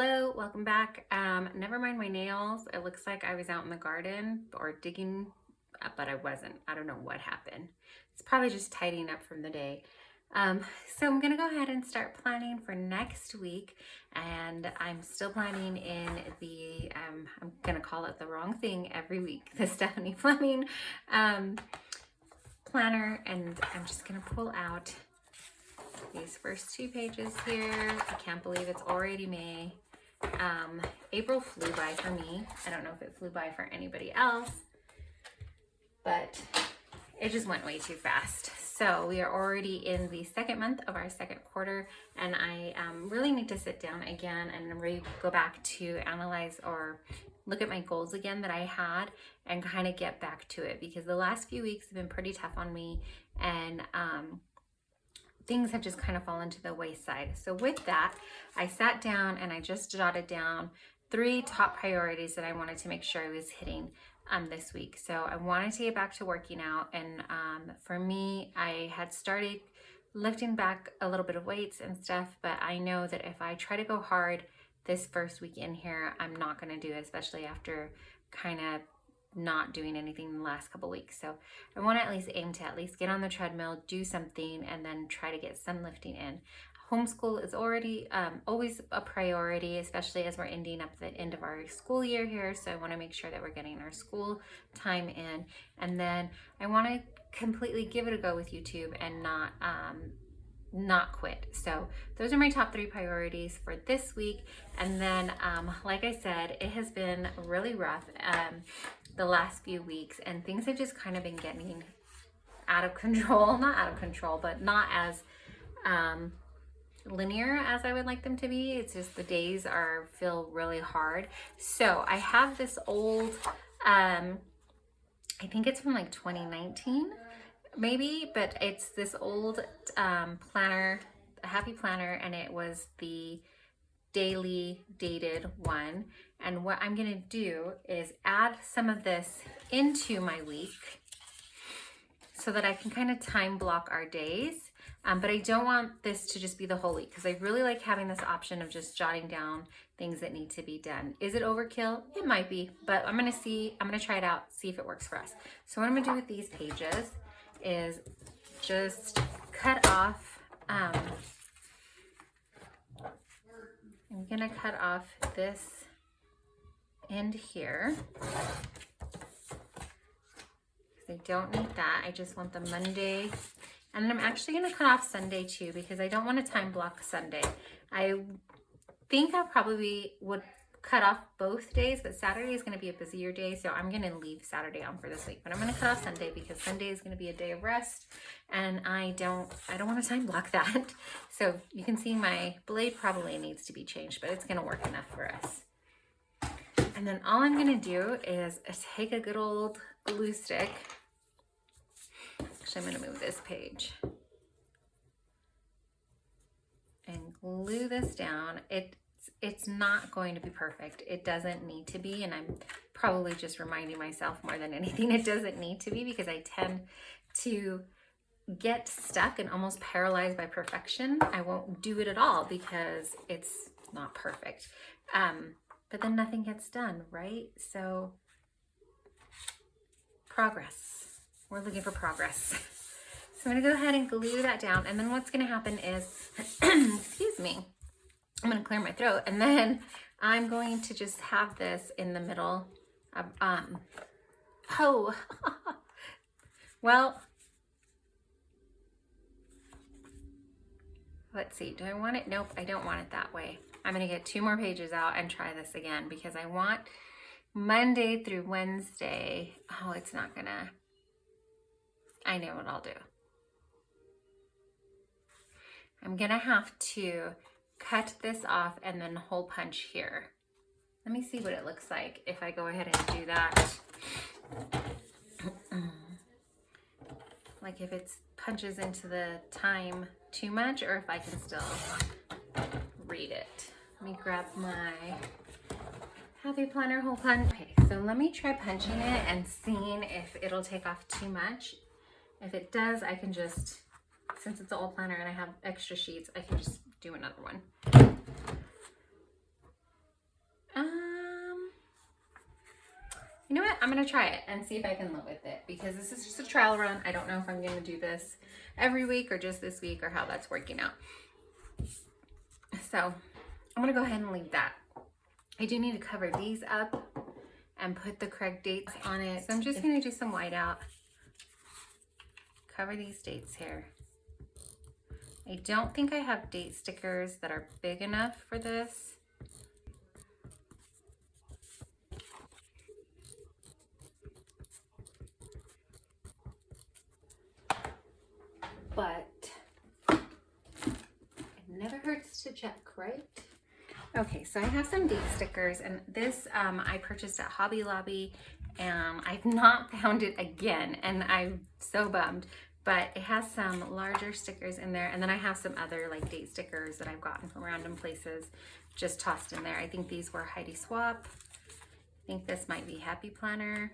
Hello, welcome back. Never mind my nails. It looks like I was out in the garden or digging, but I wasn't. I don't know what happened. It's probably just tidying up from the day. So I'm gonna go ahead and start planning for next week, and I'm still planning in the, I'm gonna call it the wrong thing every week, the Stephanie Fleming planner, and I'm just gonna pull out these first 2 pages here. I can't believe it's already May. April flew by for me. I don't know if it flew by for anybody else, but it just went way too fast. So we are already in the second month of our second quarter, and I really need to sit down again and really go back to analyze or look at my goals again that I had and kind of get back to it, because the last few weeks have been pretty tough on me, and things have just kind of fallen to the wayside. So with that, I sat down and I just jotted down 3 top priorities that I wanted to make sure I was hitting this week. So I wanted to get back to working out, and for me, I had started lifting back a little bit of weights and stuff, but I know that if I try to go hard this first week in here, I'm not going to do it, especially after kind of not doing anything in the last couple weeks. So I want to at least aim to at least get on the treadmill, do something, and then try to get some lifting in. Homeschool is already always a priority, especially as we're ending up the end of our school year here. So I want to make sure that we're getting our school time in, and then I want to completely give it a go with YouTube and not quit. So those are my top 3 priorities for this week. And then like I said, it has been really rough the last few weeks, and things have just kind of been getting out of control. Not out of control, but not as linear as I would like them to be. It's just the days feel really hard. So I have this old I think it's from like 2019 maybe, but it's this old planner, a Happy Planner, and it was the daily dated one. And what I'm gonna do is add some of this into my week so that I can kind of time block our days. But I don't want this to just be the whole week, because I really like having this option of just jotting down things that need to be done. Is it overkill? It might be, but I'm gonna try it out, see if it works for us. So what I'm gonna do with these pages is just cut off, I'm gonna cut off this end here, because I don't need that. I just want the Monday, and I'm actually gonna cut off Sunday too, because I don't want to time block Sunday. I think I probably would cut off both days, but Saturday is going to be a busier day, so I'm going to leave Saturday on for this week. But I'm going to cut off Sunday because Sunday is going to be a day of rest, and I don't want to time block that. So you can see my blade probably needs to be changed, but it's going to work enough for us. And then all I'm going to do is take a good old glue stick. Actually, I'm going to move this page and glue this down. It's not going to be perfect. It doesn't need to be, and I'm probably just reminding myself more than anything it doesn't need to be, because I tend to get stuck and almost paralyzed by perfection. I won't do it at all because it's not perfect. But then nothing gets done, right? So progress. We're looking for progress. So I'm gonna go ahead and glue that down, and then what's gonna happen is, excuse me, I'm going to clear my throat, and then I'm going to just have this in the middle of, well, let's see. Do I want it? Nope, I don't want it that way. I'm going to get 2 more pages out and try this again, because I want Monday through Wednesday. Oh, it's not going to, I know what I'll do. I'm going to have to cut this off and then hole punch here. Let me see what it looks like if I go ahead and do that. Like if it punches into the time too much, or if I can still read it. Let me grab my Happy Planner hole punch. Okay, so let me try punching it and seeing if it'll take off too much. If it does, I can just, since it's an old planner and I have extra sheets, I can just do another one. you know what? I'm going to try it and see if I can live with it, because this is just a trial run. I don't know if I'm going to do this every week or just this week or how that's working out. So I'm going to go ahead and leave that. I do need to cover these up and put the correct dates on it. So I'm just going to do some whiteout. Cover these dates here. I don't think I have date stickers that are big enough for this. But it never hurts to check, right? Okay, so I have some date stickers, and this I purchased at Hobby Lobby, and I've not found it again, and I'm so bummed. But it has some larger stickers in there, and then I have some other like date stickers that I've gotten from random places just tossed in there. I think these were Heidi Swap. I think this might be Happy Planner.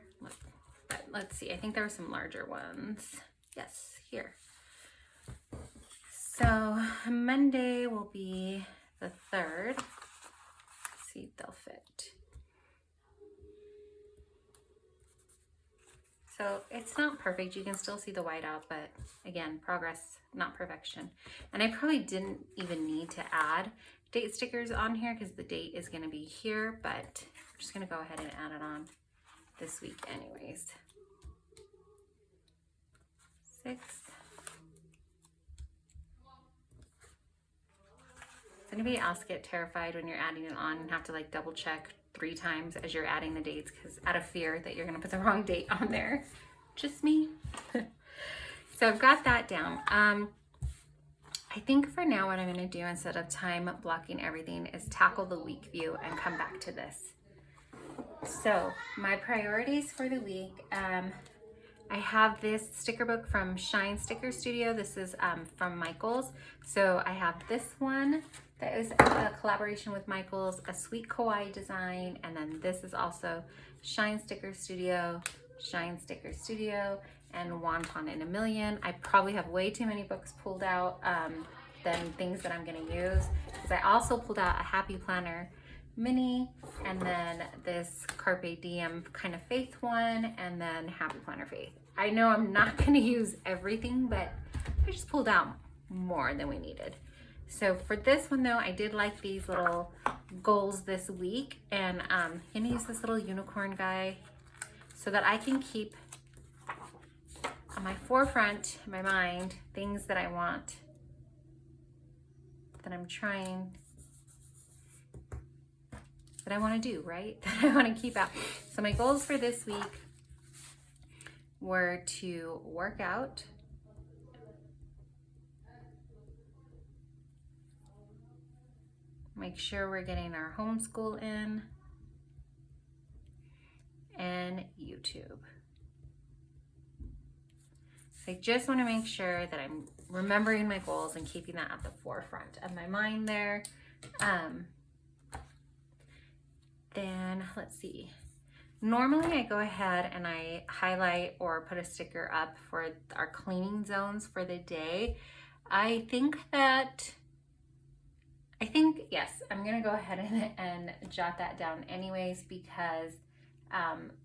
But let's see, I think there were some larger ones. Yes, here. So Monday will be the 3rd. Let's see if they'll fit. So it's not perfect. You can still see the whiteout, but again, progress, not perfection. And I probably didn't even need to add date stickers on here because the date is going to be here, but I'm just going to go ahead and add it on this week anyways. 6. Does anybody else get terrified when you're adding it on and have to like double check 3 times as you're adding the dates because out of fear that you're going to put the wrong date on there? Just me. So I've got that down. I think for now what I'm going to do instead of time blocking everything is tackle the week view and come back to this. So my priorities for the week, I have this sticker book from Shine Sticker Studio. This is from Michaels. So I have this one that is a collaboration with Michaels, a sweet kawaii design, and then this is also Shine Sticker Studio, and Wonton in a Million. I probably have way too many books pulled out than things that I'm going to use, because I also pulled out a Happy Planner mini, and then this Carpe Diem kind of faith one, and then Happy Planner Faith. I know I'm not going to use everything, but I just pulled out more than we needed. So for this one though, I did like these little goals this week, and I'm going to use this little unicorn guy so that I can keep on my forefront, in my mind, things that I want, that I'm trying, that I want to do, right? That I want to keep out. So my goals for this week were to work out, make sure we're getting our homeschool in, and YouTube. So I just want to make sure that I'm remembering my goals and keeping that at the forefront of my mind there. Then let's see. Normally I go ahead and I highlight or put a sticker up for our cleaning zones for the day. I think yes, I'm gonna go ahead and jot that down anyways, because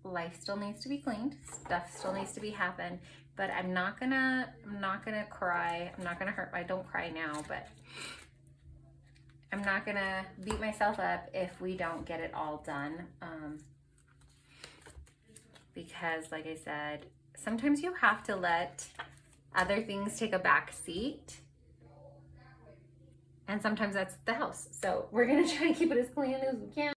life still needs to be cleaned, stuff still needs to be happen, but I'm not gonna cry, I'm not gonna hurt, I don't cry now, but I'm not gonna beat myself up if we don't get it all done, because like I said, sometimes you have to let other things take a back seat, and sometimes that's the house. So we're gonna try and keep it as clean as we can.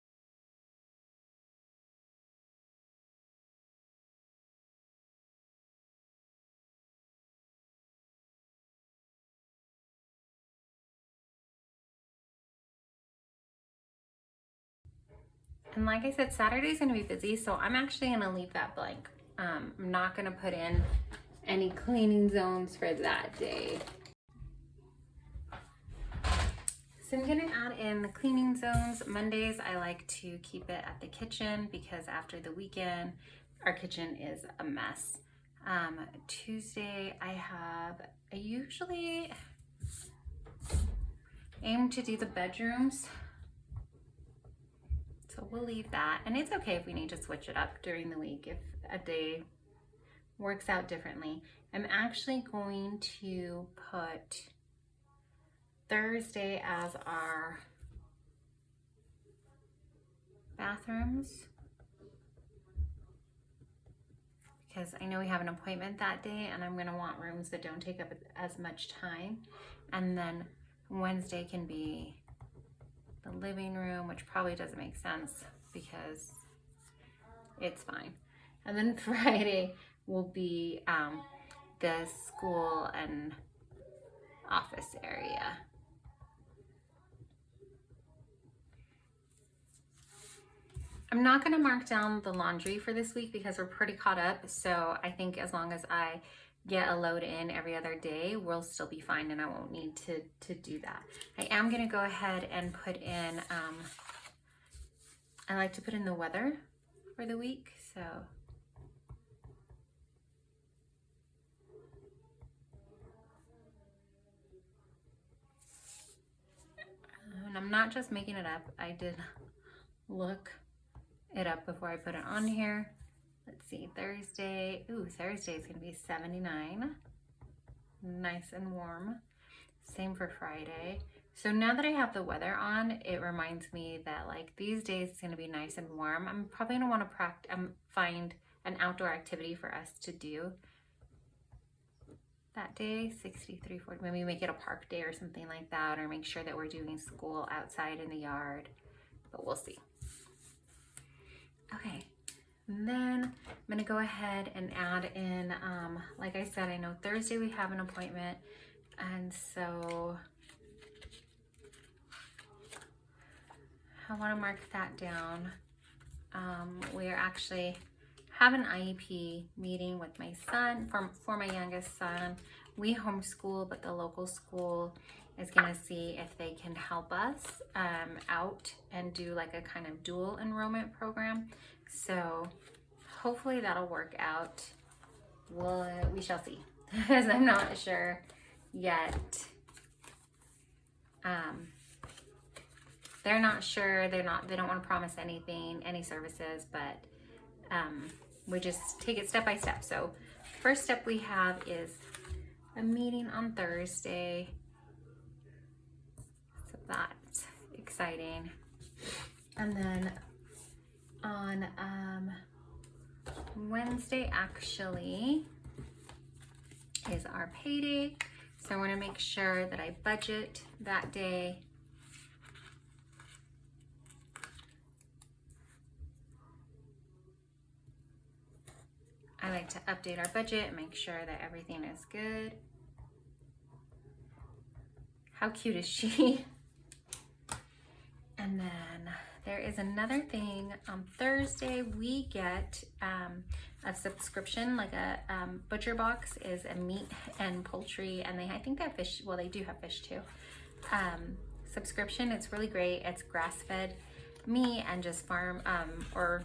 And like I said, Saturday's gonna be busy, so I'm actually gonna leave that blank. I'm not gonna put in any cleaning zones for that day. So I'm gonna add in the cleaning zones. Mondays, I like to keep it at the kitchen because after the weekend, our kitchen is a mess. Tuesday, I usually aim to do the bedrooms. So we'll leave that. And it's okay if we need to switch it up during the week if a day works out differently. I'm actually going to put Thursday as our bathrooms, because I know we have an appointment that day and I'm gonna want rooms that don't take up as much time. And then Wednesday can be the living room, which probably doesn't make sense because it's fine. And then Friday will be the school and office area. I'm not gonna mark down the laundry for this week because we're pretty caught up. So I think as long as I get a load in every other day, we'll still be fine and I won't need to do that. I am gonna go ahead and put in, I like to put in the weather for the week, so. And I'm not just making it up, I did look it up before I put it on here. Let's see, Thursday. Ooh, Thursday is gonna be 79. Nice and warm. Same for Friday. So now that I have the weather on, it reminds me that like these days it's gonna be nice and warm. I'm probably gonna wanna find an outdoor activity for us to do that day. 63, 40, maybe make it a park day or something like that, or make sure that we're doing school outside in the yard, but we'll see. Okay, and then I'm gonna go ahead and add in, like I said, I know Thursday we have an appointment, and so I wanna mark that down. We actually have an IEP meeting with my son, for my youngest son. We homeschool, but the local school is gonna see if they can help us out and do like a kind of dual enrollment program. So hopefully that'll work out. We shall see, because I'm not sure yet. They're not sure, they don't want to promise anything, any services, but we just take it step by step. So first step we have is a meeting on Thursday. So that's exciting. And then on Wednesday actually is our payday. So I want to make sure that I budget that day. I like to update our budget and make sure that everything is good. How cute is she? And then there is another thing. On Thursday, we get a subscription, like a butcher box is a meat and poultry, and I think they have fish. Well, they do have fish too. Subscription. It's really great. It's grass-fed meat and just farm or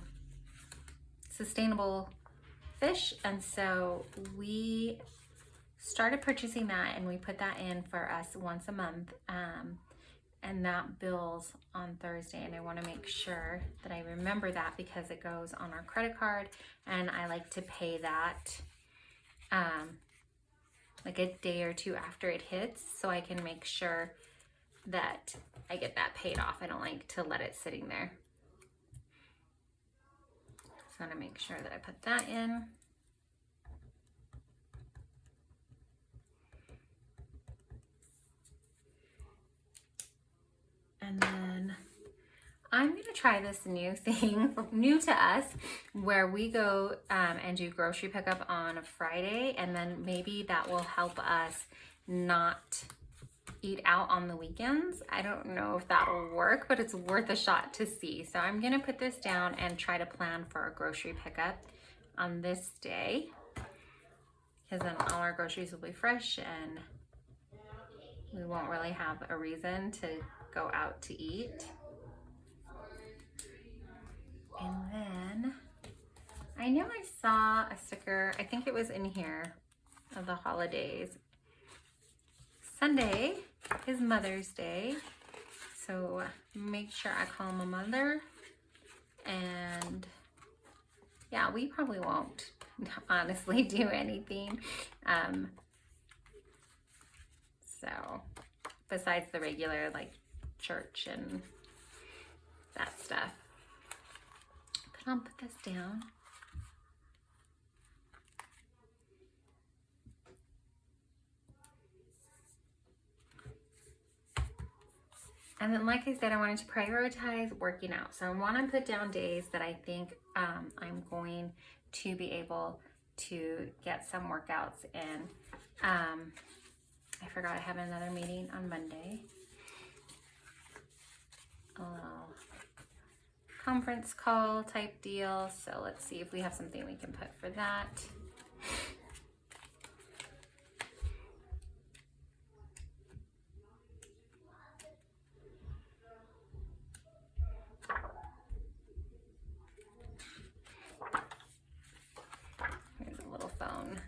sustainable fish. And so we started purchasing that, and we put that in for us once a month. And that bills on Thursday, and I want to make sure that I remember that because it goes on our credit card, and I like to pay that like a day or two after it hits, so I can make sure that I get that paid off. I don't like to let it sitting there. So I want to make sure that I put that in. And then I'm gonna try this new thing, new to us, where we go and do grocery pickup on a Friday, and then maybe that will help us not eat out on the weekends. I don't know if that'll work, but it's worth a shot to see. So I'm gonna put this down and try to plan for a grocery pickup on this day, because then all our groceries will be fresh and we won't really have a reason to go out to eat. And then I know I saw a sticker, I think it was in here, of the holidays. Sunday is Mother's Day, so make sure I call my mother And yeah, we probably won't honestly do anything. So besides the regular like church and that stuff. But I'll put this down. And then, like I said, I wanted to prioritize working out. So I want to put down days that I think I'm going to be able to get some workouts in. I forgot I have another meeting on Monday. A little conference call type deal. So let's see if we have something we can put for that. Here's a little phone.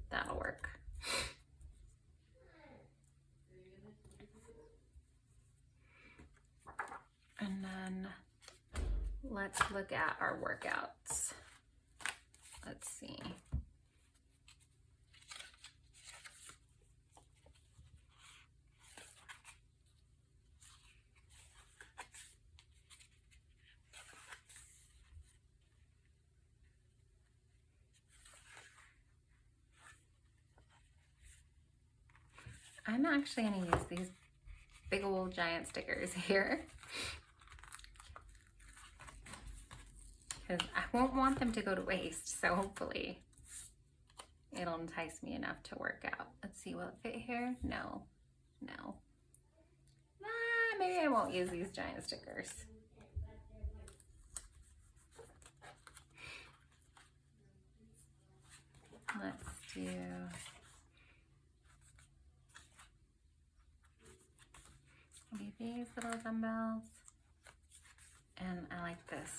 That'll work. And then let's look at our workouts. Let's see. I'm actually going to use these big old giant stickers here, because I won't want them to go to waste. So hopefully it'll entice me enough to work out. Let's see, will it fit here? No. Maybe I won't use these giant stickers. Let's do maybe these little dumbbells. And I like this.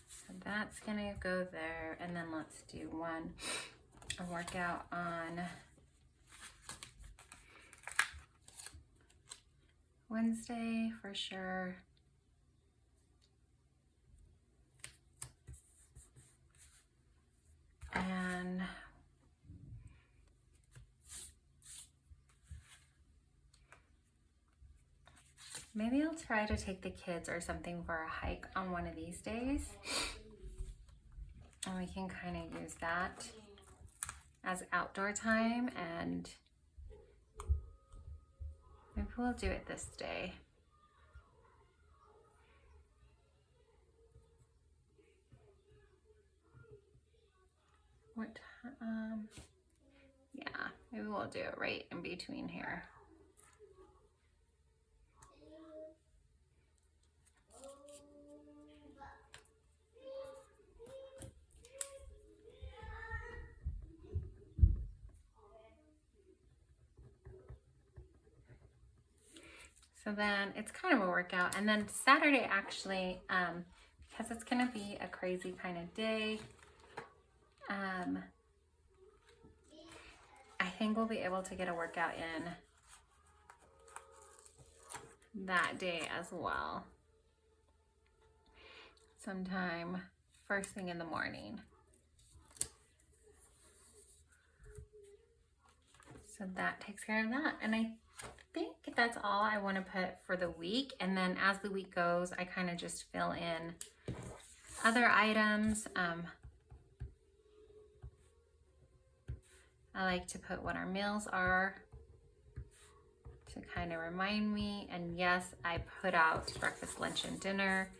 So that's gonna go there. And then let's do a workout on Wednesday for sure. And maybe I'll try to take the kids or something for a hike on one of these days. And we can kind of use that as outdoor time, and maybe we'll do it this day. What, yeah, maybe we'll do it right in between here. So then it's kind of a workout. And then Saturday actually, because it's gonna be a crazy kind of day, I think we'll be able to get a workout in that day as well. Sometime first thing in the morning. So that takes care of that. And I think that's all I want to put for the week. And then as the week goes, I kind of just fill in other items. I like to put what our meals are to kind of remind me. And yes, I put out breakfast, lunch, and dinner.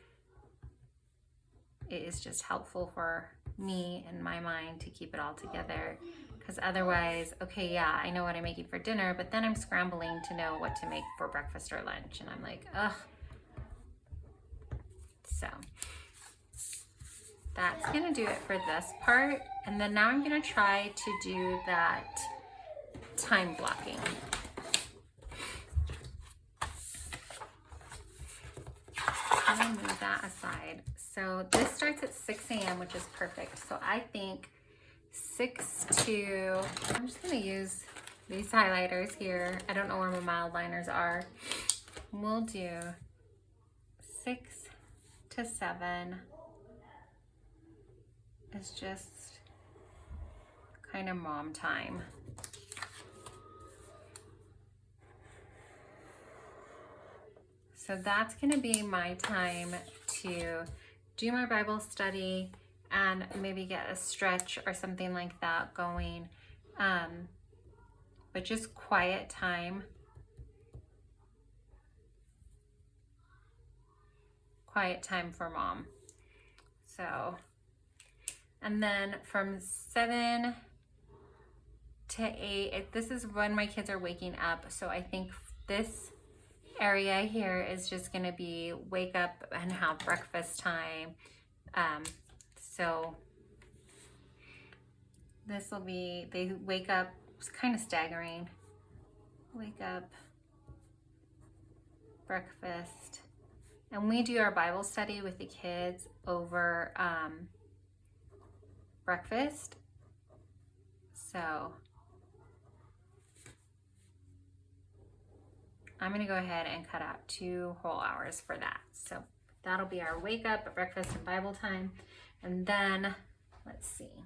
It is just helpful for me and my mind to keep it all together. Because otherwise, okay, yeah, I know what I'm making for dinner, but then I'm scrambling to know what to make for breakfast or lunch. And I'm like, ugh. So that's gonna do it for this part. And then now I'm gonna try to do that time blocking. I'm gonna move that aside So this starts at 6 a.m., which is perfect. So I think 6 to, I'm just gonna use these highlighters here. I don't know where my mild liners are. We'll do 6 to 7 is just kind of mom time. So that's gonna be my time to do my Bible study and maybe get a stretch or something like that going. But just quiet time. Quiet time for mom. So, and then from 7 to 8, this is when my kids are waking up. So I think this area here is just gonna be wake up and have breakfast time. So this will be, they wake up, it's kind of staggering. Wake up, breakfast. And we do our Bible study with the kids over breakfast. So I'm gonna go ahead and cut out 2 whole hours for that. So that'll be our wake up, breakfast, and Bible time. And then, let's see.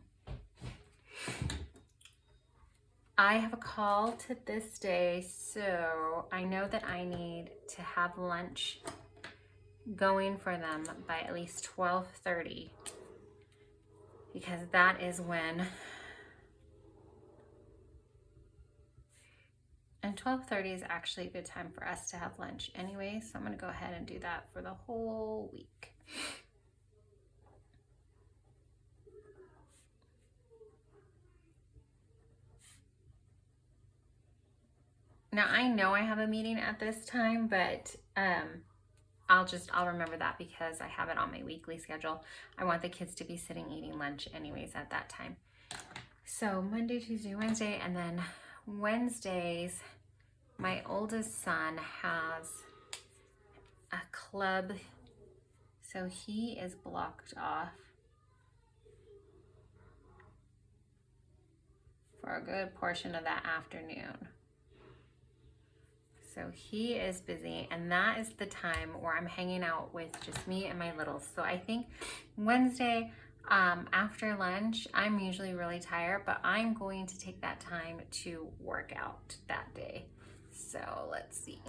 I have a call to this day, so I know that I need to have lunch going for them by at least 12:30, because that is when, and 12:30 is actually a good time for us to have lunch anyway, so I'm gonna go ahead and do that for the whole week. Now I know I have a meeting at this time, but I'll remember that because I have it on my weekly schedule. I want the kids to be sitting eating lunch anyways at that time. So Monday, Tuesday, Wednesday, and then Wednesdays, my oldest son has a club, so he is blocked off for a good portion of that afternoon. So he is busy, and that is the time where I'm hanging out with just me and my littles. So I think Wednesday after lunch, I'm usually really tired, but I'm going to take that time to work out that day. So let's see.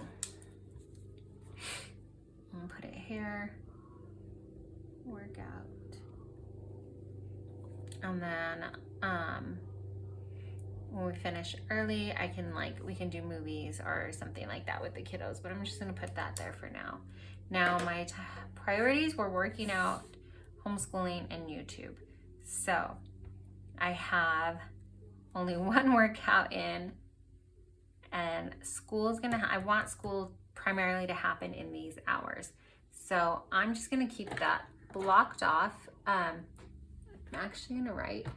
I'm gonna put it here, workout. And then when we finish early, we can do movies or something like that with the kiddos, but I'm just gonna put that there for now. Now my priorities were working out, homeschooling, and YouTube. So I have only one workout in, and I want school primarily to happen in these hours. So I'm just gonna keep that blocked off. I'm actually gonna write,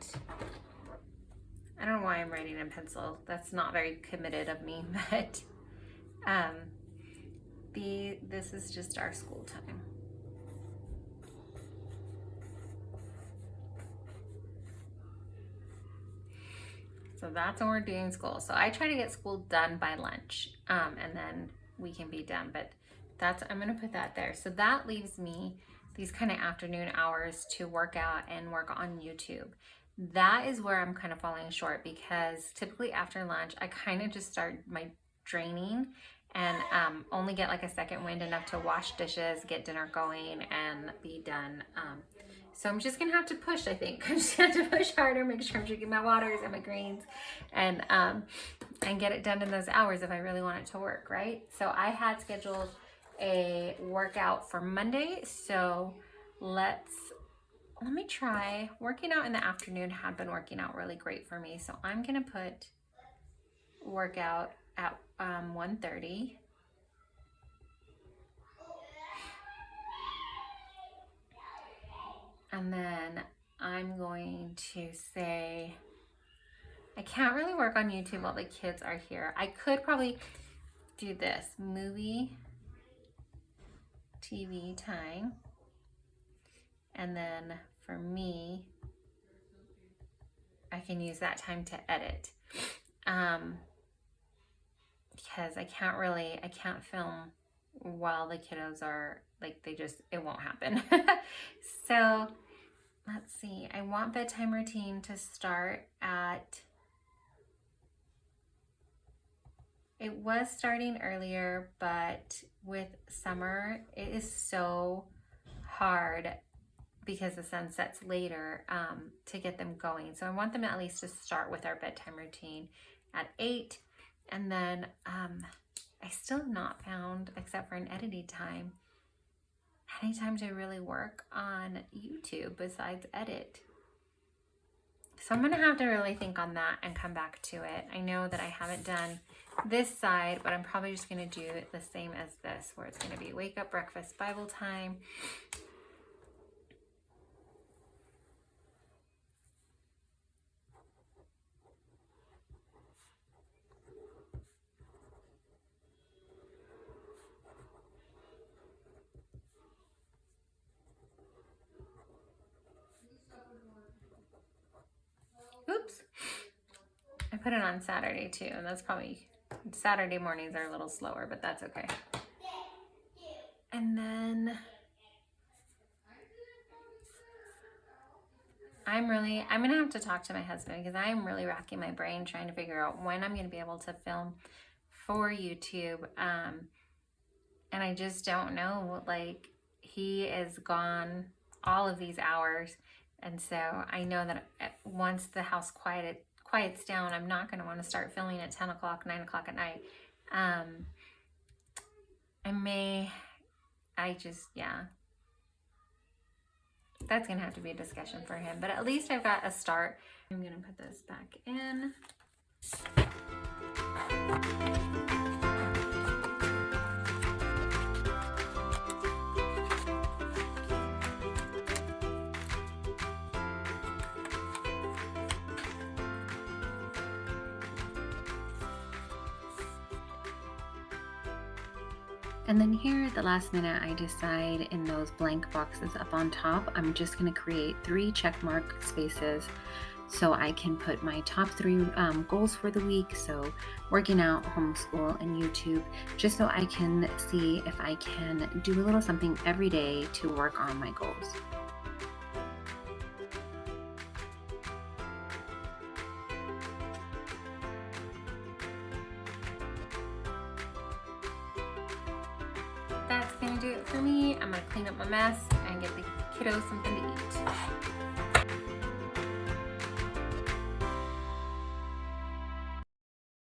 I don't know why I'm writing in pencil. That's not very committed of me, but this is just our school time. So that's when we're doing school. So I try to get school done by lunch, and then we can be done, but I'm gonna put that there. So that leaves me these kind of afternoon hours to work out and work on YouTube. That is where I'm kind of falling short, because typically after lunch, I kind of just start my draining and only get like a second wind enough to wash dishes, get dinner going, and be done. So I'm just gonna have to push, I think. I'm just gonna have to push harder, make sure I'm drinking my waters and my greens, and get it done in those hours if I really want it to work, right? So I had scheduled a workout for Monday, so let me try. Working out in the afternoon had been working out really great for me, so I'm gonna put workout at 1:30. And then I'm going to say, I can't really work on YouTube while the kids are here. I could probably do this, movie, TV time. and then for me, I can use that time to edit. Because I can't film while the kiddos are, like, it won't happen. So let's see, I want bedtime routine to start at, it was starting earlier, but with summer, it is so hard because the sun sets later to get them going. So I want them at least to start with our bedtime routine at 8. And then I still have not found, except for an editing time, any time to really work on YouTube besides edit. So I'm gonna have to really think on that and come back to it. I know that I haven't done this side, but I'm probably just gonna do it the same as this, where it's gonna be wake up, breakfast, Bible time. Oops. I put it on Saturday too, and that's probably, Saturday mornings are a little slower, but that's okay. And then I'm gonna have to talk to my husband, because I'm really racking my brain trying to figure out when I'm gonna be able to film for YouTube. And I just don't know, like, he is gone all of these hours. And so I know that once the house quiets down, I'm not gonna wanna start filming at 10 o'clock, 9 o'clock at night. That's gonna have to be a discussion for him, but at least I've got a start. I'm gonna put this back in. And then here at the last minute, I decide in those blank boxes up on top, I'm just going to create 3 check mark spaces so I can put my top 3 goals for the week. So working out, homeschool, and YouTube, just so I can see if I can do a little something every day to work on my goals. That's gonna do it for me. I'm gonna clean up my mess and get the kiddos something to eat.